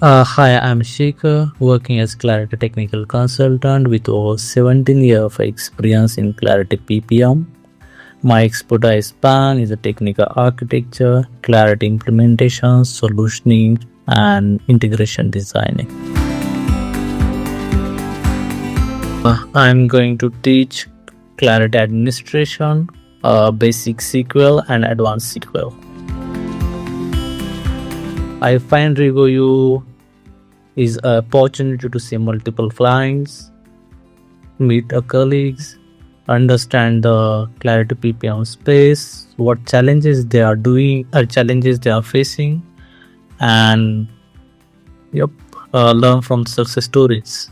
Hi, I'm Shekhar, working as Clarity Technical Consultant with over 17 years of experience in Clarity PPM. My expertise span is a technical architecture, Clarity implementation, solutioning, and integration designing. I'm going to teach Clarity administration, basic SQL, and advanced SQL. I find Rego U is an opportunity to see multiple clients, meet colleagues, understand the Clarity PPM space, what challenges they are doing, or challenges they are facing, and yep, learn from success stories.